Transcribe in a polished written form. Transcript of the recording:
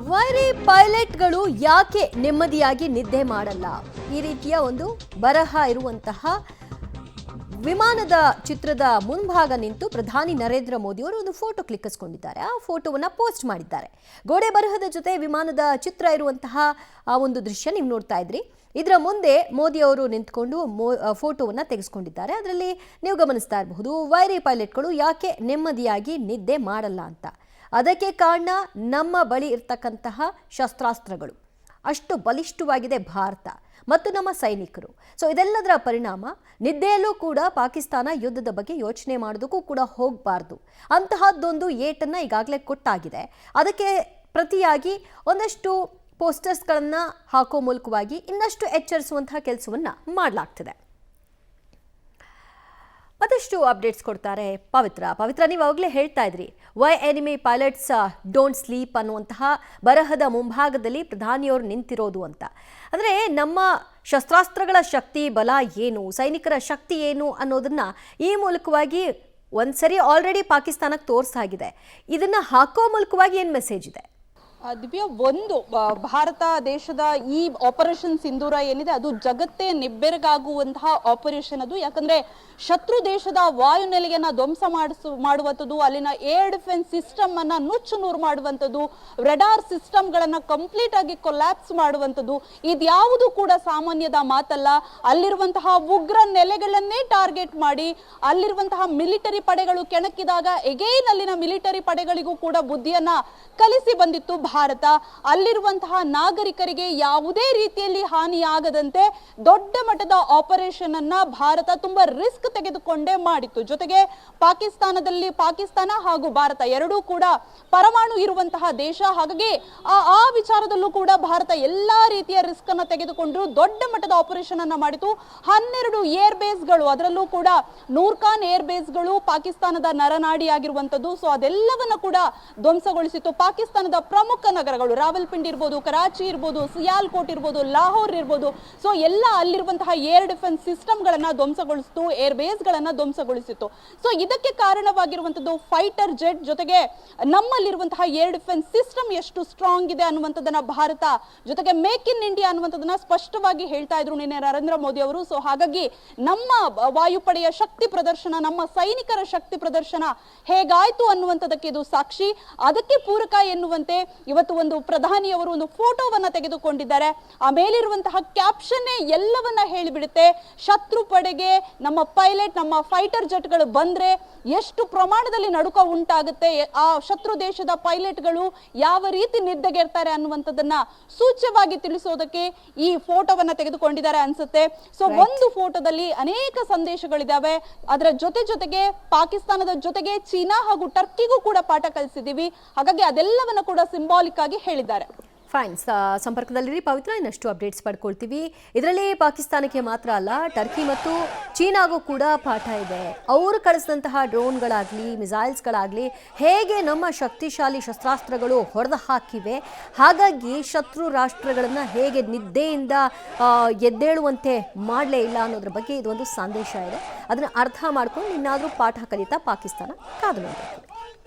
ವೈರಿ ಪೈಲಟ್ಗಳು ಯಾಕೆ ನೆಮ್ಮದಿಯಾಗಿ ನಿದ್ದೆ ಮಾಡಲ್ಲ? ಈ ರೀತಿಯ ಒಂದು ಬರಹ ಇರುವಂತಹ ವಿಮಾನದ ಚಿತ್ರದ ಮುಂಭಾಗ ನಿಂತು ಪ್ರಧಾನಿ ನರೇಂದ್ರ ಮೋದಿ ಅವರು ಒಂದು ಫೋಟೋ ಕ್ಲಿಕ್ಕಿಸಿಕೊಂಡಿದ್ದಾರೆ. ಆ ಫೋಟೋವನ್ನ ಪೋಸ್ಟ್ ಮಾಡಿದ್ದಾರೆ. ಗೋಡೆ ಬರಹದ ಜೊತೆ ವಿಮಾನದ ಚಿತ್ರ ಇರುವಂತಹ ಆ ಒಂದು ದೃಶ್ಯ ನೀವು ನೋಡ್ತಾ ಇದ್ರಿ. ಇದರ ಮುಂದೆ ಮೋದಿ ಅವರು ನಿಂತ್ಕೊಂಡು ಫೋಟೋವನ್ನ ತೆಗೆದುಕೊಂಡಿದ್ದಾರೆ. ಅದರಲ್ಲಿ ನೀವು ಗಮನಿಸ್ತಾ ಇರಬಹುದು, ವೈರಿ ಪೈಲಟ್ಗಳು ಯಾಕೆ ನೆಮ್ಮದಿಯಾಗಿ ನಿದ್ದೆ ಮಾಡಲ್ಲ ಅಂತ. ಅದಕ್ಕೆ ಕಾರಣ ನಮ್ಮ ಬಳಿ ಇರ್ತಕ್ಕಂತಹ ಶಸ್ತ್ರಾಸ್ತ್ರಗಳು. ಅಷ್ಟು ಬಲಿಷ್ಠವಾಗಿದೆ ಭಾರತ ಮತ್ತು ನಮ್ಮ ಸೈನಿಕರು. ಸೊ ಇದೆಲ್ಲದರ ಪರಿಣಾಮ ನಿದ್ದೆಯಲ್ಲೂ ಕೂಡ ಪಾಕಿಸ್ತಾನ ಯುದ್ಧದ ಬಗ್ಗೆ ಯೋಚನೆ ಮಾಡೋದಕ್ಕೂ ಕೂಡ ಹೋಗಬಾರ್ದು ಅಂತಹದ್ದೊಂದು ಏಟನ್ನು ಈಗಾಗಲೇ ಕೊಟ್ಟಾಗಿದೆ. ಅದಕ್ಕೆ ಪ್ರತಿಯಾಗಿ ಒಂದಷ್ಟು ಪೋಸ್ಟರ್ಸ್ಗಳನ್ನು ಹಾಕೋ ಮೂಲಕವಾಗಿ ಇನ್ನಷ್ಟು ಎಚ್ಚರಿಸುವಂತಹ ಕೆಲಸವನ್ನು ಮಾಡಲಾಗ್ತಿದೆ. ಮತ್ತಷ್ಟು ಅಪ್ಡೇಟ್ಸ್ ಕೊಡ್ತಾರೆ ಪವಿತ್ರ, ನೀವು ಅವಾಗಲೇ ಹೇಳ್ತಾ ಇದ್ರಿ, why enemy pilots don't sleep ಅನ್ನುವಂತಹ ಬರಹದ ಮುಂಭಾಗದಲ್ಲಿ ಪ್ರಧಾನಿಯವರು ನಿಂತಿರೋದು ಅಂತ. ಅಂದರೆ ನಮ್ಮ ಶಸ್ತ್ರಾಸ್ತ್ರಗಳ ಶಕ್ತಿ ಬಲ ಏನು, ಸೈನಿಕರ ಶಕ್ತಿ ಏನು ಅನ್ನೋದನ್ನ ಈ ಮೂಲಕವಾಗಿ ಒಂದ್ಸರಿ ಆಲ್ರೆಡಿ ಪಾಕಿಸ್ತಾನಕ್ಕೆ ತೋರಿಸಾಗಿದೆ. ಇದನ್ನ ಹಾಕೋ ಮೂಲಕವಾಗಿ ಏನು ಮೆಸೇಜ್ ಇದೆ? ದಿವ್ಯ, ಒಂದು ಭಾರತ ದೇಶದ ಈ ಆಪರೇಷನ್ ಸಿಂಧೂರ ಏನಿದೆ ಅದು ಜಗತ್ತೇ ನಿಬ್ಬೆರಗಾಗುವಂತಹ ಆಪರೇಷನ್ ಅದು. ಯಾಕಂದ್ರೆ ಶತ್ರು ದೇಶದ ವಾಯುನೆಲೆಯನ್ನ ಧ್ವಂಸ ಮಾಡುವಂಥದ್ದು, ಅಲ್ಲಿನ ಏರ್ ಡಿಫೆನ್ಸ್ ಸಿಸ್ಟಮ್ ಅನ್ನ ನುಚ್ಚು ನೂರು ಮಾಡುವಂಥದ್ದು, ರೆಡಾರ್ ಸಿಸ್ಟಮ್ ಗಳನ್ನ ಕಂಪ್ಲೀಟ್ ಆಗಿ ಕೊಲ್ಯಾಪ್ಸ್ ಮಾಡುವಂಥದ್ದು, ಇದ್ಯಾವುದು ಕೂಡ ಸಾಮಾನ್ಯದ ಮಾತಲ್ಲ. ಅಲ್ಲಿರುವಂತಹ ಉಗ್ರ ನೆಲೆಗಳನ್ನೇ ಟಾರ್ಗೆಟ್ ಮಾಡಿ ಅಲ್ಲಿರುವಂತಹ ಮಿಲಿಟರಿ ಪಡೆಗಳು ಕೆಣಕಿದಾಗ ಎಗೈನ್ ಅಲ್ಲಿನ ಮಿಲಿಟರಿ ಪಡೆಗಳಿಗೂ ಕೂಡ ಬುದ್ಧಿಯನ್ನ ಕಲಿಸಿ ಬಂದಿತ್ತು ಭಾರತ. ಅಲ್ಲಿರುವಂತಹ ನಾಗರಿಕರಿಗೆ ಯಾವುದೇ ರೀತಿಯಲ್ಲಿ ಹಾನಿಯಾಗದಂತೆ ದೊಡ್ಡ ಮಟ್ಟದ ಆಪರೇಷನ್ ಅನ್ನ ಭಾರತ ತುಂಬಾ ರಿಸ್ಕ್ ತೆಗೆದುಕೊಂಡೇ ಮಾಡಿತ್ತು. ಜೊತೆಗೆ ಪಾಕಿಸ್ತಾನ ಹಾಗೂ ಭಾರತ ಎರಡೂ ಕೂಡ ಪರಮಾಣು ಇರುವಂತಹ ದೇಶ. ಹಾಗಾಗಿ ಆ ವಿಚಾರದಲ್ಲೂ ಕೂಡ ಭಾರತ ಎಲ್ಲಾ ರೀತಿಯ ರಿಸ್ಕ್ ಅನ್ನ ತೆಗೆದುಕೊಂಡು ದೊಡ್ಡ ಮಟ್ಟದ ಆಪರೇಷನ್ ಅನ್ನ ಮಾಡಿತು. 12 ಏರ್ ಬೇಸ್ಗಳು, ಅದರಲ್ಲೂ ಕೂಡ ನೂರ್ಖಾನ್ ಏರ್ ಬೇಸ್ಗಳು ಪಾಕಿಸ್ತಾನದ ನರನಾಡಿಯಾಗಿರುವಂತದ್ದು. ಸೊ ಅದೆಲ್ಲವನ್ನ ಕೂಡ ಧ್ವಂಸಗೊಳಿಸಿತ್ತು. ಪಾಕಿಸ್ತಾನದ ಪ್ರಮುಖ ನಗರಗಳು ರಾವಲ್ಪಿಂಡಿ ಇರ್ಬೋದು, ಕರಾಚಿ ಇರ್ಬೋದು, ಸಿಯಾಲ್ಕೋಟ್ ಇರ್ಬೋದು, ಲಾಹೋರ್ ಇರ್ಬೋದು, ಸೊ ಎಲ್ಲ ಅಲ್ಲಿರುವಂತಹ ಏರ್ ಡಿಫೆನ್ಸ್ ಸಿಸ್ಟಮ್ ಗಳನ್ನ ಧ್ವಂಸಗೊಳಿಸಿತು, ಏರ್ ಬೇಸ್ ಗಳನ್ನ ಧ್ವಂಸಗೊಳಿಸಿತ್ತು. ಸೊ ಇದಕ್ಕೆ ಕಾರಣವಾಗಿರುವಂತದ್ದು ಫೈಟರ್ ಜೆಟ್, ಜೊತೆಗೆ ನಮ್ಮಲ್ಲಿರುವಂತಹ ಏರ್ ಡಿಫೆನ್ಸ್ ಸಿಸ್ಟಮ್ ಎಷ್ಟು ಸ್ಟ್ರಾಂಗ್ ಇದೆ ಅನ್ನುವಂಥದ್ದನ್ನ ಭಾರತ, ಜೊತೆಗೆ ಮೇಕ್ ಇನ್ ಇಂಡಿಯಾ ಅನ್ನುವಂಥದ್ದನ್ನ ಸ್ಪಷ್ಟವಾಗಿ ಹೇಳ್ತಾ ಇದ್ರು ನಿನ್ನೆ ನರೇಂದ್ರ ಮೋದಿ ಅವರು. ಸೊ ಹಾಗಾಗಿ ನಮ್ಮ ವಾಯುಪಡೆಯ ಶಕ್ತಿ ಪ್ರದರ್ಶನ, ನಮ್ಮ ಸೈನಿಕರ ಶಕ್ತಿ ಪ್ರದರ್ಶನ ಹೇಗಾಯ್ತು ಅನ್ನುವಂಥದ್ದಕ್ಕೆ ಇದು ಸಾಕ್ಷಿ. ಅದಕ್ಕೆ ಪೂರಕ ಎನ್ನುವಂತೆ ಇವತ್ತು ಒಂದು ಪ್ರಧಾನಿಯವರು ಒಂದು ಫೋಟೋವನ್ನ ತೆಗೆದುಕೊಂಡಿದ್ದಾರೆ. ಆ ಮೇಲಿರುವಂತಹ ಕ್ಯಾಪ್ಷನ್ ಎಲ್ಲವನ್ನ ಹೇಳಿಬಿಡುತ್ತೆ. ಶತ್ರು ಪಡೆಗೆ ನಮ್ಮ ಪೈಲಟ್, ನಮ್ಮ ಫೈಟರ್ ಜೆಟ್ಗಳು ಬಂದ್ರೆ ಎಷ್ಟು ಪ್ರಮಾಣದಲ್ಲಿ ನಡುಕ ಉಂಟಾಗುತ್ತೆ, ಆ ಶತ್ರು ದೇಶದ ಪೈಲಟ್ಗಳು ಯಾವ ರೀತಿ ನಿದ್ದೆಗೆಡ್ತಾರೆ ಅನ್ನುವಂಥದ್ದನ್ನ ಸೂಚ್ಯವಾಗಿ ತಿಳಿಸೋದಕ್ಕೆ ಈ ಫೋಟೋವನ್ನ ತೆಗೆದುಕೊಂಡಿದ್ದಾರೆ ಅನ್ಸುತ್ತೆ. ಸೊ ಒಂದು ಫೋಟೋದಲ್ಲಿ ಅನೇಕ ಸಂದೇಶಗಳಿದಾವೆ. ಅದರ ಜೊತೆಗೆ ಪಾಕಿಸ್ತಾನದ ಜೊತೆಗೆ ಚೀನಾ ಹಾಗೂ ಟರ್ಕಿಗೂ ಕೂಡ ಪಾಠ ಕಲಿಸಿದೀವಿ. ಹಾಗಾಗಿ ಅದೆಲ್ಲವನ್ನ ಕೂಡ ಸಿಂಬಾಲಿಕ್ ಆಗಿ ಹೇಳಿದ್ದಾರೆ. ಫೈನ್, ಸಂಪರ್ಕದಲ್ಲಿರಿ ಪವಿತ್ರ, ಇನ್ನಷ್ಟು ಅಪ್ಡೇಟ್ಸ್ ಪಡ್ಕೊಳ್ತೀವಿ. ಇದರಲ್ಲಿ ಪಾಕಿಸ್ತಾನಕ್ಕೆ ಮಾತ್ರ ಅಲ್ಲ, ಟರ್ಕಿ ಮತ್ತು ಚೀನಾಗೂ ಕೂಡ ಪಾಠ ಇದೆ. ಅವರು ಕಳಿಸಿದಂತಹ ಡ್ರೋನ್ಗಳಾಗಲಿ ಮಿಸೈಲ್ಸ್ಗಳಾಗಲಿ ಹೇಗೆ ನಮ್ಮ ಶಕ್ತಿಶಾಲಿ ಶಸ್ತ್ರಾಸ್ತ್ರಗಳು ಹೊಡೆದು ಹಾಕಿವೆ, ಹಾಗಾಗಿ ಶತ್ರು ರಾಷ್ಟ್ರಗಳನ್ನು ಹೇಗೆ ನಿದ್ದೆಯಿಂದ ಎದ್ದೇಳುವಂತೆ ಮಾಡಲೇ ಇಲ್ಲ ಅನ್ನೋದ್ರ ಬಗ್ಗೆ ಇದೊಂದು ಸಂದೇಶ ಇದೆ. ಅದನ್ನು ಅರ್ಥ ಮಾಡ್ಕೊಂಡು ಇನ್ನಾದರೂ ಪಾಠ ಕಲಿತಾ ಪಾಕಿಸ್ತಾನ ಕಾದು ನೋಡಬೇಕು.